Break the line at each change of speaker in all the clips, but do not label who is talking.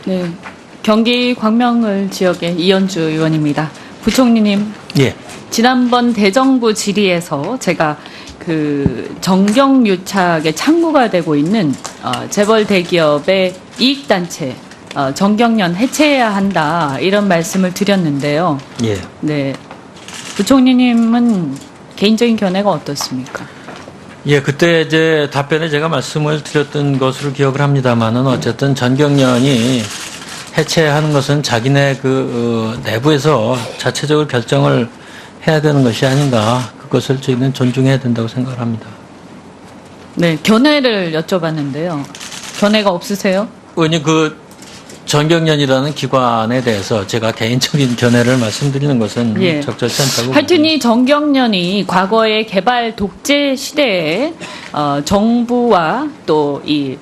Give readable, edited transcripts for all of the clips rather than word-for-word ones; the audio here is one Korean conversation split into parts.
네, 경기 광명을 지역의 이현주 의원입니다. 부총리님,
예.
지난번 대정부 질의에서 제가 그 정경유착의 창구가 되고 있는 재벌 대기업의 이익단체 정경련 해체해야 한다 이런 말씀을 드렸는데요.
예.
네, 부총리님은 개인적인 견해가 어떻습니까?
예, 그때 이제 답변에 제가 말씀을 드렸던 것으로 기억을 합니다만은 어쨌든 전경련이 해체하는 것은 자기네 내부에서 자체적으로 결정을 해야 되는 것이 아닌가. 그것을 저희는 존중해야 된다고 생각을 합니다.
네, 견해를 여쭤봤는데요. 견해가 없으세요?
의원님, 전경련이라는 기관에 대해서 제가 개인적인 견해를 말씀드리는 것은
예.
적절치 않다고.
하여튼 이 정경련이 과거의 개발 독재 시대에 정부와 또 이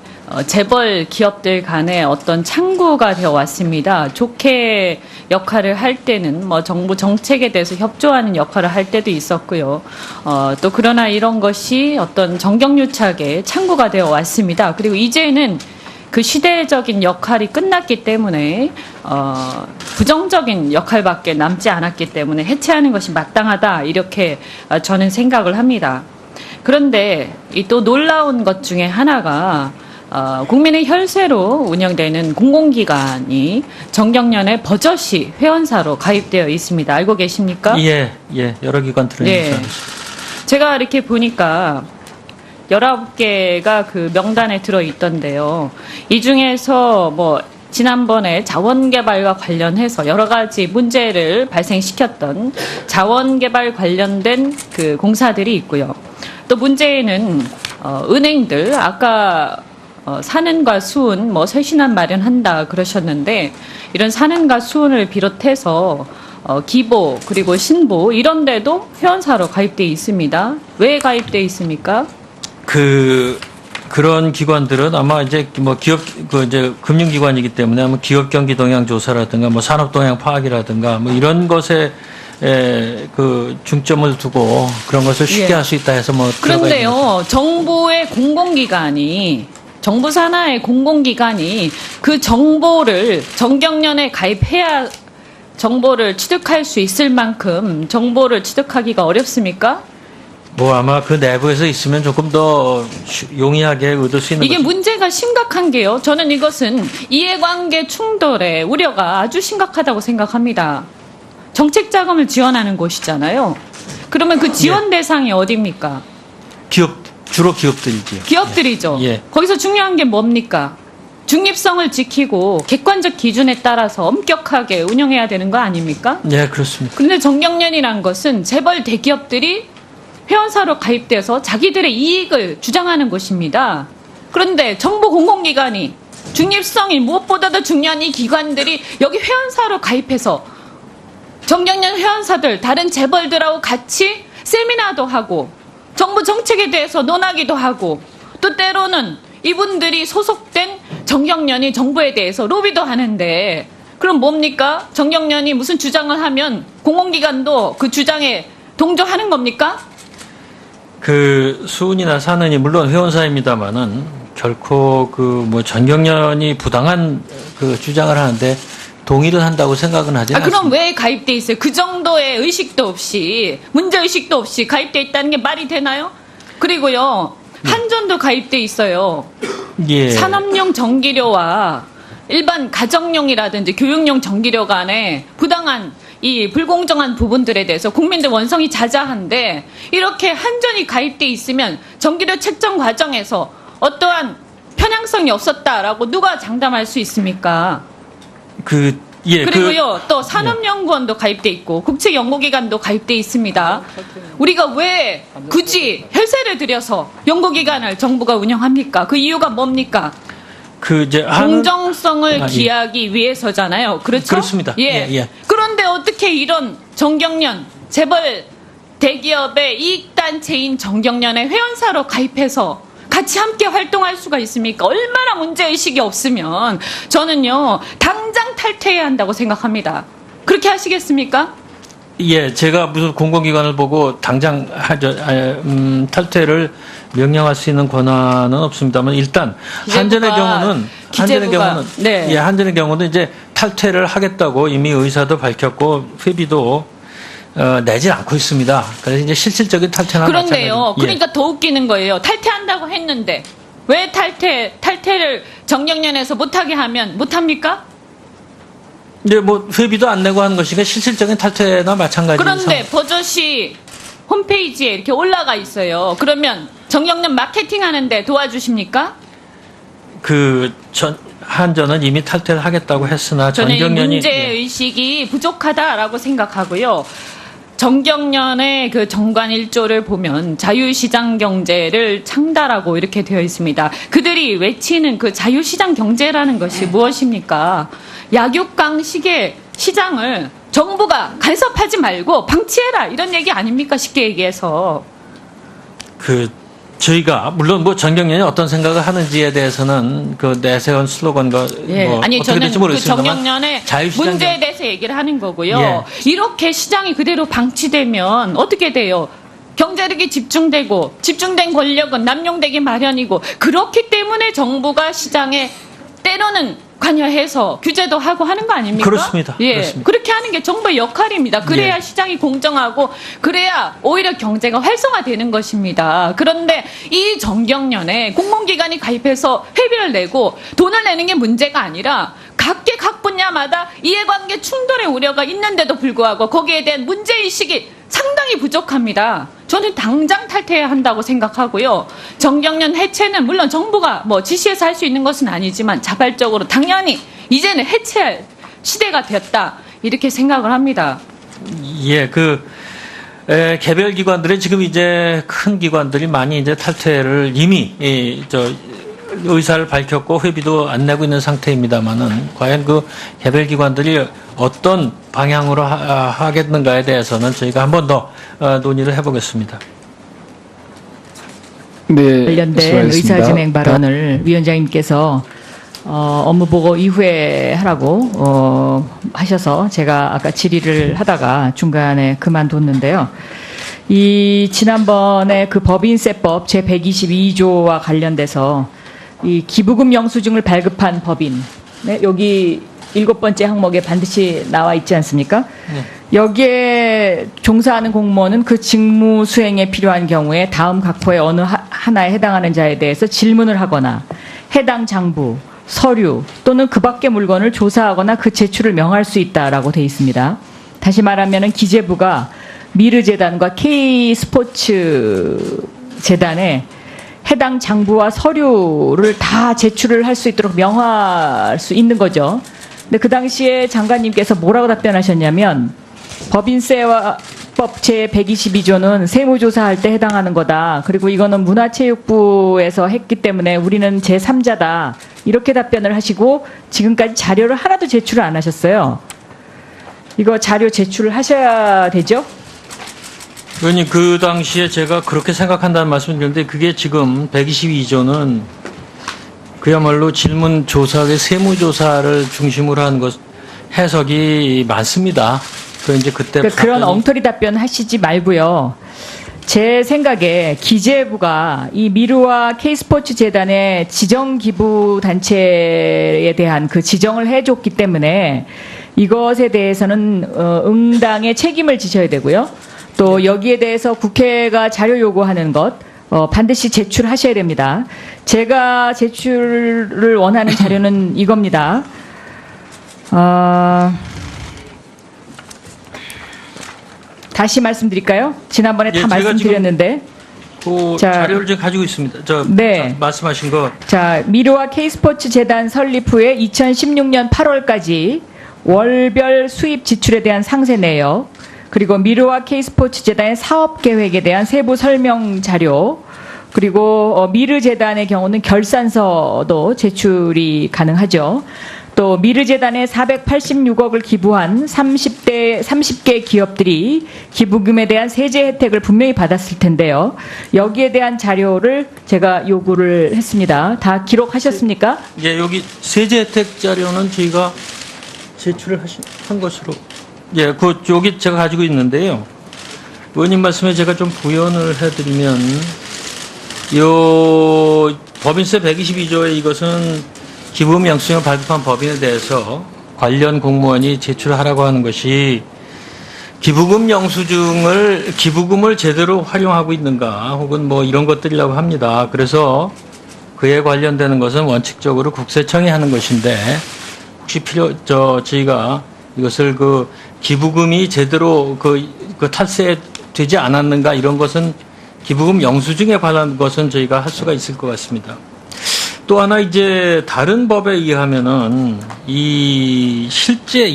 재벌 기업들 간의 어떤 창구가 되어 왔습니다. 좋게 역할을 할 때는 뭐 정부 정책에 대해서 협조하는 역할을 할 때도 있었고요. 또 그러나 이런 것이 어떤 정경유착의 창구가 되어 왔습니다. 그리고 이제는 그 시대적인 역할이 끝났기 때문에 부정적인 역할밖에 남지 않았기 때문에 해체하는 것이 마땅하다 이렇게 저는 생각을 합니다. 그런데 이 또 놀라운 것 중에 하나가 국민의 혈세로 운영되는 공공기관이 정경련의 버젓이 회원사로 가입되어 있습니다. 알고 계십니까?
예, 예, 여러 기관들은.
네. 제가 이렇게 보니까 19개가 그 명단에 들어 있던데요. 이 중에서 뭐 지난번에 자원개발과 관련해서 여러 가지 문제를 발생시켰던 자원개발 관련된 그 공사들이 있고요. 또 문제에는 은행들 아까 산은과 수은 뭐 쇄신안 마련한다 그러셨는데 이런 산은과 수은을 비롯해서 기보 그리고 신보 이런 데도 회원사로 가입돼 있습니다. 왜 가입돼 있습니까?
그런 기관들은 아마 이제 뭐 이제 금융기관이기 때문에 아마 기업 경기 동향 조사라든가 뭐 산업 동향 파악이라든가 뭐 이런 것에 중점을 두고 그런 것을 쉽게
예.
할 수 있다 해서 뭐.
그런데요, 정부의 공공기관이 정부 산하의 공공기관이 그 정보를 정경련에 가입해야 정보를 취득할 수 있을 만큼 정보를 취득하기가 어렵습니까?
뭐 아마 그 내부에서 있으면 조금 더 용이하게 얻을 수 있는.
이게 문제가 심각한 게요. 저는 이것은 이해관계 충돌의 우려가 아주 심각하다고 생각합니다. 정책 자금을 지원하는 곳이잖아요. 그러면 그 지원 대상이 어디입니까?
주로 기업들이지요.
기업들이죠.
예.
거기서 중요한 게 뭡니까? 중립성을 지키고 객관적 기준에 따라서 엄격하게 운영해야 되는 거 아닙니까?
예, 그렇습니다.
그런데 정경련이란 것은 재벌 대기업들이 회원사로 가입돼서 자기들의 이익을 주장하는 곳입니다. 그런데 정부 공공기관이 중립성이 무엇보다도 중요한 이 기관들이 여기 회원사로 가입해서 정경련 회원사들 다른 재벌들하고 같이 세미나도 하고 정부 정책에 대해서 논하기도 하고 또 때로는 이분들이 소속된 정경련이 정부에 대해서 로비도 하는데 그럼 뭡니까? 정경련이 무슨 주장을 하면 공공기관도 그 주장에 동조하는 겁니까?
수은이나 산은이 물론 회원사입니다만은 결코 뭐 전경련이 부당한 주장을 하는데 동의를 한다고 생각은 하지 않습니다.
그럼 왜 가입돼 있어요? 그 정도의 의식도 없이 문제의식도 없이 가입돼 있다는 게 말이 되나요? 그리고요 한전도 가입돼 있어요.
예.
산업용 전기료와 일반 가정용이라든지 교육용 전기료 간에 부당한 이 불공정한 부분들에 대해서 국민들 원성이 자자한데 이렇게 한전이 가입돼 있으면 전기료 책정 과정에서 어떠한 편향성이 없었다라고 누가 장담할 수 있습니까? 그리고요 또 산업연구원도 가입돼 있고 국책연구기관도 가입돼 있습니다. 우리가 왜 굳이 혈세를 들여서 연구기관을 정부가 운영합니까? 그 이유가 뭡니까? 공정성을 기하기 위해서잖아요. 그렇죠?
그렇습니다.
예. 그런데 어떻게 이런 정경련 재벌 대기업의 이익단체인 정경련의 회원사로 가입해서 같이 함께 활동할 수가 있습니까? 얼마나 문제의식이 없으면 저는요 당장 탈퇴해야 한다고 생각합니다. 그렇게 하시겠습니까?
예, 제가 무슨 공공기관을 보고 당장 탈퇴를 명령할 수 있는 권한은 없습니다만 일단 한전의 경우는 한전의
기재부가
경우는
네.
예, 한전의 경우도 이제 탈퇴를 하겠다고 이미 의사도 밝혔고 회비도 내지 않고 있습니다. 그래서 이제 실질적인 탈퇴나
그런데요.
마찬가지.
그러니까 더 웃기는 거예요. 탈퇴한다고 했는데 왜 탈퇴를 정경련에서 못하게 하면 못합니까?
이제 뭐 회비도 안 내고 하는 것이니까 실질적인 탈퇴나 마찬가지.
그런데 버젓이 홈페이지에 이렇게 올라가 있어요. 그러면 정경련 마케팅 하는데 도와주십니까?
한전은 이미 탈퇴를 하겠다고 했으나
저는 이
전경련이
문제 의식이 부족하다라고 생각하고요. 정경련의 그 정관 1조를 보면 자유시장 경제를 창달하고 이렇게 되어 있습니다. 그들이 외치는 그 자유시장 경제라는 것이 무엇입니까? 약육강식의 시장을 정부가 간섭하지 말고 방치해라 이런 얘기 아닙니까? 쉽게 얘기해서.
저희가 물론 뭐 전경련이 어떤 생각을 하는지에 대해서는 그 내세운 슬로건과
예,
뭐
아니
어떻게
저는
될지
그
모르겠습니다만
정경련의
자유시장
문제에 대해서 얘기를 하는 거고요.
예.
이렇게 시장이 그대로 방치되면 어떻게 돼요? 경제력이 집중된 권력은 남용되기 마련이고 그렇기 때문에 정부가 시장에 때로는 관여해서 규제도 하고 하는 거 아닙니까?
그렇습니다.
예,
그렇습니다.
그렇게 하는 게 정부의 역할입니다. 그래야
예.
시장이 공정하고 그래야 오히려 경제가 활성화되는 것입니다. 그런데 이 정경련에 공공기관이 가입해서 회비를 내고 돈을 내는 게 문제가 아니라 각 분야마다 이해관계 충돌의 우려가 있는데도 불구하고 거기에 대한 문제의식이 상당히 부족합니다. 저는 당장 탈퇴해야 한다고 생각하고요. 정경련 해체는 물론 정부가 뭐 지시해서 할 수 있는 것은 아니지만 자발적으로 당연히 이제는 해체할 시대가 되었다. 이렇게 생각을 합니다.
예, 개별 기관들이 지금 이제 큰 기관들이 많이 이제 탈퇴를 이미 의사를 밝혔고 회비도 안 내고 있는 상태입니다만은 과연 그 개별 기관들이 어떤 방향으로 하겠는가에 대해서는 저희가 한 번 더 논의를 해보겠습니다.
네,
관련된
수고하셨습니다.
의사진행 발언을 위원장님께서 업무 보고 이후에 하라고 하셔서 제가 아까 질의를 하다가 중간에 그만뒀는데요. 이 지난번에 그 법인세법 제122조와 관련돼서 이 기부금 영수증을 발급한 법인, 네, 여기 7번째 항목에 반드시 나와 있지 않습니까?
네.
여기에 종사하는 공무원은 그 직무 수행에 필요한 경우에 다음 각호의 어느 하나에 해당하는 자에 대해서 질문을 하거나 해당 장부, 서류 또는 그 밖의 물건을 조사하거나 그 제출을 명할 수 있다라고 되어 있습니다. 다시 말하면 기재부가 미르재단과 K스포츠 재단에 해당 장부와 서류를 다 제출을 할 수 있도록 명할 수 있는 거죠. 근데 그 당시에 장관님께서 뭐라고 답변하셨냐면 법인세법 제122조는 세무조사할 때 해당하는 거다. 그리고 이거는 문화체육부에서 했기 때문에 우리는 제3자다. 이렇게 답변을 하시고 지금까지 자료를 하나도 제출을 안 하셨어요. 이거 자료 제출을 하셔야 되죠?
의원님, 그 당시에 제가 그렇게 생각한다는 말씀을 드렸는데 그게 지금 122조는 그야말로 질문 조사의 세무조사를 중심으로 한 것 해석이 많습니다. 그 이제 그때
그러니까 그런
답변이-
엉터리 답변 하시지 말고요. 제 생각에 기재부가 이 미르와 K스포츠 재단의 지정 기부 단체에 대한 그 지정을 해줬기 때문에 이것에 대해서는 응당의 책임을 지셔야 되고요. 또 여기에 대해서 국회가 자료 요구하는 것 반드시 제출하셔야 됩니다. 제가 제출을 원하는 자료는 이겁니다. 다시 말씀드릴까요? 지난번에
예,
다
제가
말씀드렸는데.
그
자,
자료를 지금 가지고 있습니다.
네.
말씀하신 거
자, 미르와 K스포츠 재단 설립 후에 2016년 8월까지 월별 수입 지출에 대한 상세 내역, 그리고 미르와 K스포츠 재단의 사업 계획에 대한 세부 설명 자료, 그리고 미르 재단의 경우는 결산서도 제출이 가능하죠. 또 미르 재단에 486억을 기부한 30개 기업들이 기부금에 대한 세제 혜택을 분명히 받았을 텐데요. 여기에 대한 자료를 제가 요구를 했습니다. 다 기록하셨습니까?
예, 여기 세제 혜택 자료는 저희가 제출을 한 것으로 예, 여기 제가 가지고 있는데요. 의원님 말씀에 제가 좀 부연을 해드리면 요 법인세 122조의 이것은 기부금 영수증을 발급한 법인에 대해서 관련 공무원이 제출하라고 하는 것이 기부금 영수증을 기부금을 제대로 활용하고 있는가 혹은 뭐 이런 것들이라고 합니다. 그래서 그에 관련되는 것은 원칙적으로 국세청이 하는 것인데 혹시 저희가 이것을 그 기부금이 제대로 그 탈세되지 않았는가 이런 것은 기부금 영수증에 관한 것은 저희가 할 수가 있을 것 같습니다. 또 하나 이제 다른 법에 의하면은 이 실제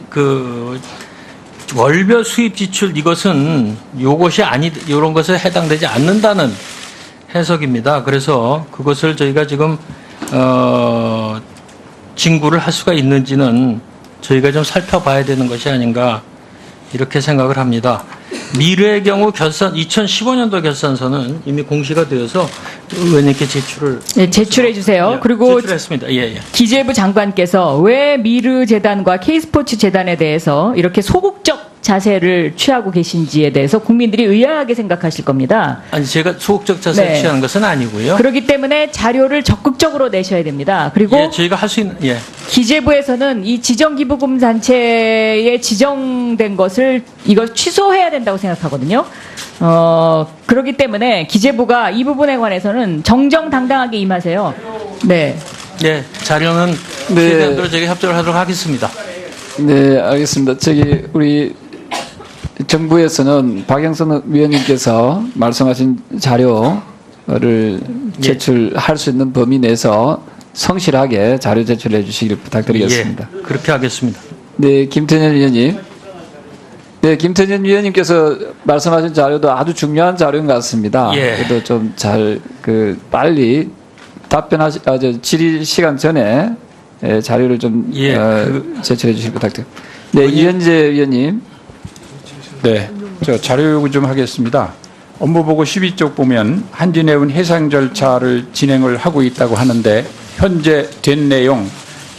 그 월별 수입 지출 이것은 요것이 요런 것에 해당되지 않는다는 해석입니다. 그래서 그것을 저희가 지금 징구를 할 수가 있는지는 저희가 좀 살펴봐야 되는 것이 아닌가 이렇게 생각을 합니다. 미래의 경우 2015년도 결산서는 이미 공시가 되어서 의원님께 제출을
네, 제출해 주세요.
예,
그리고
제출했습니다. 예.
기재부 장관께서 왜 미르 재단과 K스포츠 재단에 대해서 이렇게 소극적 자세를 취하고 계신지에 대해서 국민들이 의아하게 생각하실 겁니다.
아니 제가 소극적 자세를
네.
취하는 것은 아니고요.
그렇기 때문에 자료를 적극적으로 내셔야 됩니다. 그리고
예, 저희가 할 수 있는
기재부에서는 이 지정기부금 단체에 지정된 것을 이거 취소해야 된다고 생각하거든요. 그렇기 때문에 기재부가 이 부분에 관해서는 정정당당하게 임하세요. 네.
예, 자료는
네.
최대한 대로 저희가 협조를 하도록 하겠습니다.
네, 알겠습니다. 우리 정부에서는 박영선 위원님께서 말씀하신 자료를 제출할 수 있는 범위 내에서 성실하게 자료 제출해 주시길 부탁드리겠습니다.
예, 그렇게 하겠습니다.
네, 김태년 위원님. 네, 김태년 위원님께서 말씀하신 자료도 아주 중요한 자료인 것 같습니다.
예.
그래도 좀 빨리 질의 시간 전에 자료를 좀 제출해 주시길 부탁드립니다. 네, 이현재 위원님.
네, 저 자료 요구 좀 하겠습니다. 업무보고 12쪽 보면 한진해운 해상 절차를 진행을 하고 있다고 하는데 현재 된 내용,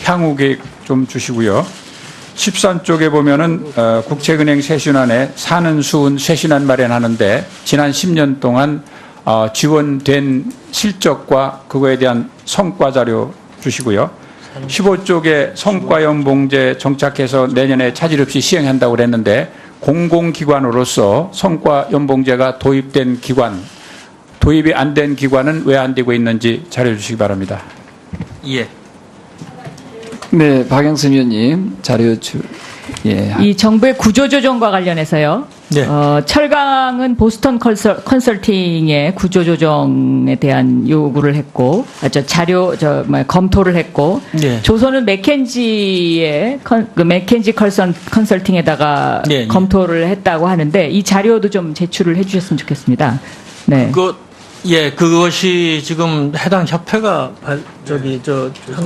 향후 계획 좀 주시고요. 13쪽에 보면은 국책은행 쇄신안에 사는 수은 쇄신안 마련하는데 지난 10년 동안 지원된 실적과 그거에 대한 성과 자료 주시고요. 15쪽에 성과연봉제 정착해서 내년에 차질 없이 시행한다고 그랬는데 공공기관으로서 성과연봉제가 도입된 기관, 도입이 안 된 기관은 왜 안 되고 있는지 자료해 주시기 바랍니다.
예.
네, 박영선 위원님 자료
이 정부의 구조조정과 관련해서요.
네.
철강은 보스턴 컨설팅의 구조조정에 대한 요구를 했고, 검토를 했고,
네.
조선은 맥켄지의 맥켄지 컨설팅에다가
네,
검토를 했다고 하는데 이 자료도 좀 제출을 해주셨으면 좋겠습니다. 네.
그것이 지금 해당 협회가 한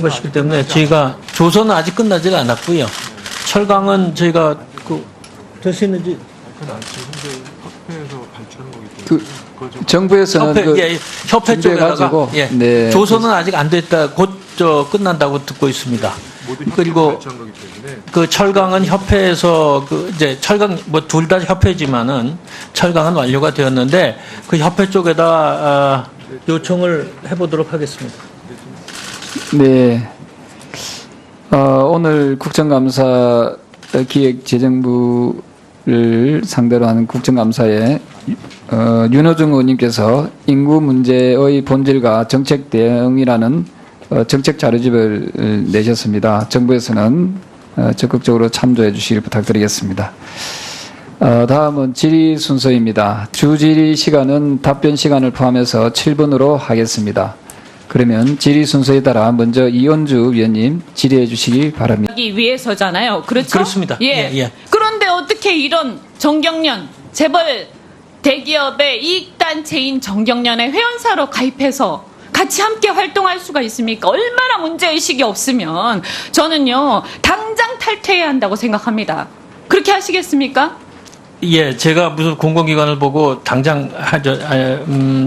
것이기 때문에 저희가 조선은 아직 끝나지가 않았고요. 철강은 저희가 됐었는지
정부에서는
협회 쪽에다가
네.
조선은 아직 안 됐다 곧 끝난다고 듣고 있습니다. 그리고 그 철강은 협회에서 이제 철강 둘 다 협회지만은 철강은 완료가 되었는데 그 협회 쪽에다 요청을 해보도록 하겠습니다.
네. 오늘 국정감사 기획재정부를 상대로 하는 국정감사에 윤호중 의원님께서 인구 문제의 본질과 정책 대응이라는 정책 자료집을 내셨습니다. 정부에서는 적극적으로 참조해 주시길 부탁드리겠습니다. 다음은 질의 순서입니다. 주질의 시간은 답변 시간을 포함해서 7분으로 하겠습니다. 그러면 질의 순서에 따라 먼저 이원주 위원님 질의해 주시기 바랍니다.
하기 위해서잖아요. 그렇죠?
그렇습니다.
예.
예.
그런데 어떻게 이런 정경련, 재벌 대기업의 이익단체인 정경련의 회원사로 가입해서 같이 함께 활동할 수가 있습니까? 얼마나 문제의식이 없으면 저는요, 당장 탈퇴해야 한다고 생각합니다. 그렇게 하시겠습니까?
예, 제가 무슨 공공기관을 보고 당장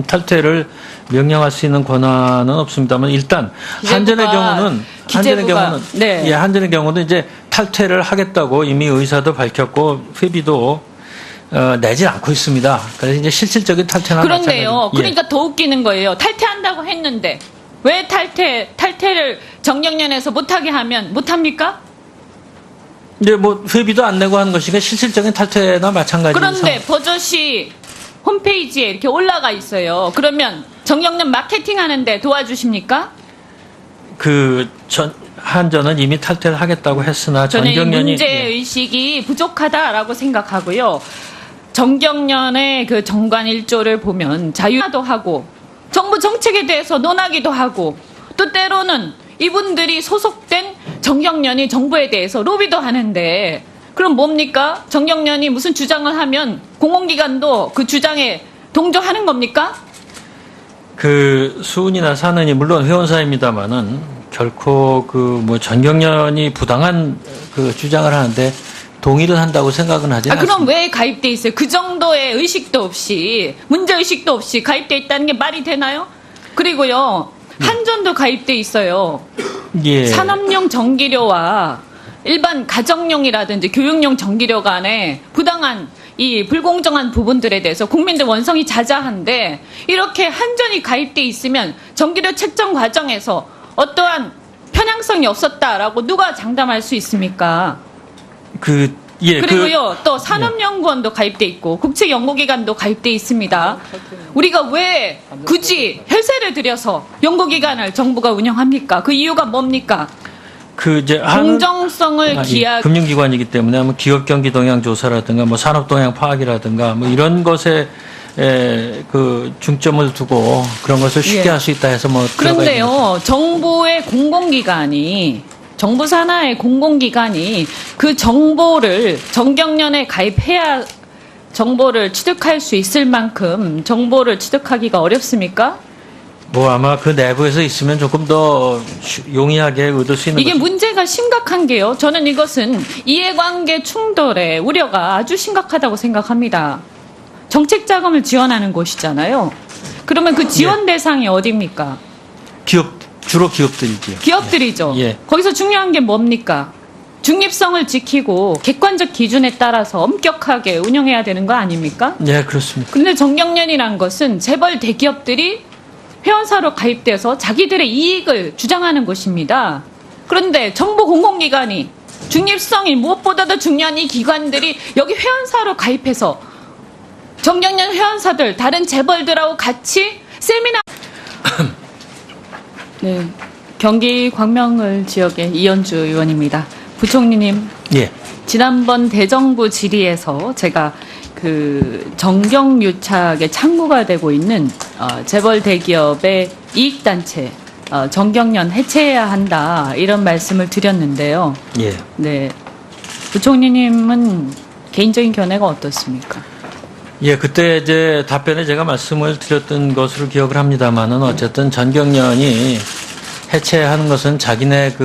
탈퇴를 명령할 수 있는 권한은 없습니다만 일단 한전의 경우는 한전의 경우는 이제 탈퇴를 하겠다고 이미 의사도 밝혔고 회비도 내지 않고 있습니다. 그래서 이제 실질적인 탈퇴는
그런데요.
마찬가지.
그러니까 더 웃기는 거예요. 탈퇴한다고 했는데 왜 탈퇴를 정경련에서 못하게 하면 못합니까?
이제 뭐 회비도 안 내고 하는 것이니까 실질적인 탈퇴나 마찬가지로.
그런데 버젓이 홈페이지에 이렇게 올라가 있어요. 그러면 정경련 마케팅 하는데 도와주십니까?
한전은 이미 탈퇴를 하겠다고 했으나
저는 이
정경련이
문제 의식이 부족하다라고 생각하고요. 정경련의 그 정관 일조를 보면 자유화도 하고 정부 정책에 대해서 논하기도 하고 또 때로는 이분들이 소속된 정경련이 정부에 대해서 로비도 하는데 그럼 뭡니까? 정경련이 무슨 주장을 하면 공공기관도 그 주장에 동조하는 겁니까?
수은이나 사는이 물론 회원사입니다만은 결코 정경련이 부당한 주장을 하는데 동의를 한다고 생각은 하지 않습니다.
그럼 왜 가입돼 있어요? 그 정도의 의식도 없이 문제 의식도 없이 가입돼 있다는 게 말이 되나요? 그리고요 한전도 가입돼 있어요.
예.
산업용 전기료와 일반 가정용이라든지 교육용 전기료 간에 부당한 이 불공정한 부분들에 대해서 국민들 원성이 자자한데 이렇게 한전이 가입돼 있으면 전기료 책정 과정에서 어떠한 편향성이 없었다라고 누가 장담할 수 있습니까? 그리고요 또 산업연구원도 가입돼 있고 국책연구기관도 가입돼 있습니다. 우리가 왜 굳이 혈세를 들여서 연구기관을 정부가 운영합니까? 그 이유가 뭡니까? 공정성을 기하
금융기관이기 때문에 뭐 기업 경기 동향 조사라든가 뭐 산업 동향 파악이라든가 뭐 이런 것에 중점을 두고 그런 것을 쉽게 할 수 있다 해서 뭐
그런데요 정부의 공공기관이 정부 산하의 공공기관이 그 정보를 정경련에 가입해야 정보를 취득할 수 있을 만큼 정보를 취득하기가 어렵습니까?
뭐 아마 그 내부에서 있으면 조금 더 용이하게 얻을 수 있는
이게
거죠.
문제가 심각한 게요. 저는 이것은 이해관계 충돌의 우려가 아주 심각하다고 생각합니다. 정책 자금을 지원하는 곳이잖아요. 그러면 그 지원 대상이 어디입니까?
주로 기업들이지요.
기업들이죠.
예.
거기서 중요한 게 뭡니까? 중립성을 지키고 객관적 기준에 따라서 엄격하게 운영해야 되는 거 아닙니까?
네, 그렇습니다.
그런데 정경련이란 것은 재벌 대기업들이 회원사로 가입돼서 자기들의 이익을 주장하는 곳입니다. 그런데 정부 공공기관이 중립성이 무엇보다도 중요한 이 기관들이 여기 회원사로 가입해서 정경련 회원사들 다른 재벌들하고 같이 세미나 네, 경기 광명을 지역의 이현주 의원입니다. 부총리님,
예.
지난번 대정부 질의에서 제가 정경유착의 창구가 되고 있는 재벌 대기업의 이익단체 정경련 해체해야 한다 이런 말씀을 드렸는데요.
예.
네, 부총리님은 개인적인 견해가 어떻습니까?
예, 그때 이제 답변에 제가 말씀을 드렸던 것으로 기억을 합니다만은 어쨌든 전경련이 해체하는 것은 자기네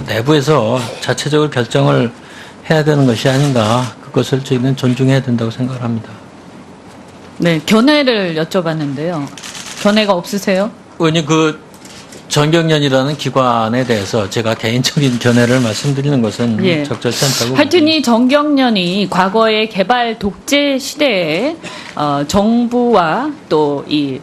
내부에서 자체적으로 결정을 해야 되는 것이 아닌가. 그것을 저희는 존중해야 된다고 생각을 합니다.
네, 견해를 여쭤봤는데요. 견해가 없으세요?
의원님, 전경련이라는 기관에 대해서 제가 개인적인 견해를 말씀드리는 것은
예.
적절치 않다고.
하여튼 이 정경련이 과거의 개발 독재 시대에 정부와 또 이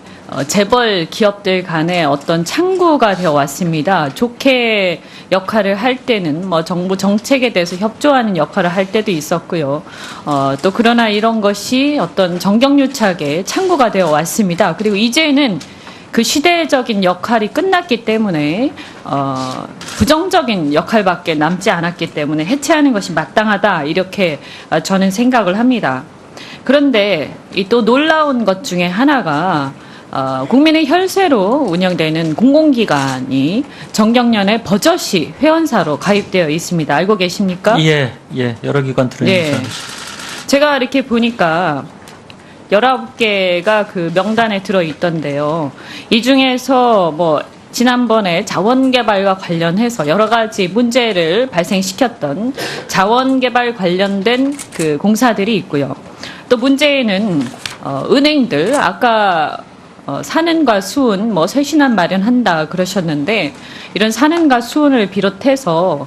재벌 기업들 간의 어떤 창구가 되어 왔습니다. 좋게 역할을 할 때는 뭐 정부 정책에 대해서 협조하는 역할을 할 때도 있었고요. 또 그러나 이런 것이 어떤 정경유착의 창구가 되어 왔습니다. 그리고 이제는 그 시대적인 역할이 끝났기 때문에 부정적인 역할밖에 남지 않았기 때문에 해체하는 것이 마땅하다 이렇게 저는 생각을 합니다. 그런데 이 또 놀라운 것 중에 하나가 국민의 혈세로 운영되는 공공기관이 정경련의 버젓이 회원사로 가입되어 있습니다. 알고 계십니까?
예, 여러 기관들은
네.
있습니다.
제가 이렇게 보니까 19개가 그 명단에 들어 있던데요. 이 중에서 뭐 지난번에 자원개발과 관련해서 여러 가지 문제를 발생시켰던 자원개발 관련된 그 공사들이 있고요. 또 문제에는 은행들 아까 산은과 수은 뭐 쇄신안 마련한다 그러셨는데 이런 산은과 수은을 비롯해서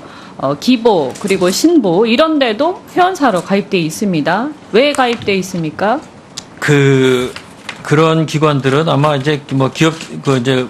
기보 그리고 신보 이런 데도 회원사로 가입돼 있습니다. 왜 가입돼 있습니까?
그런 기관들은 아마 이제 뭐 기업 이제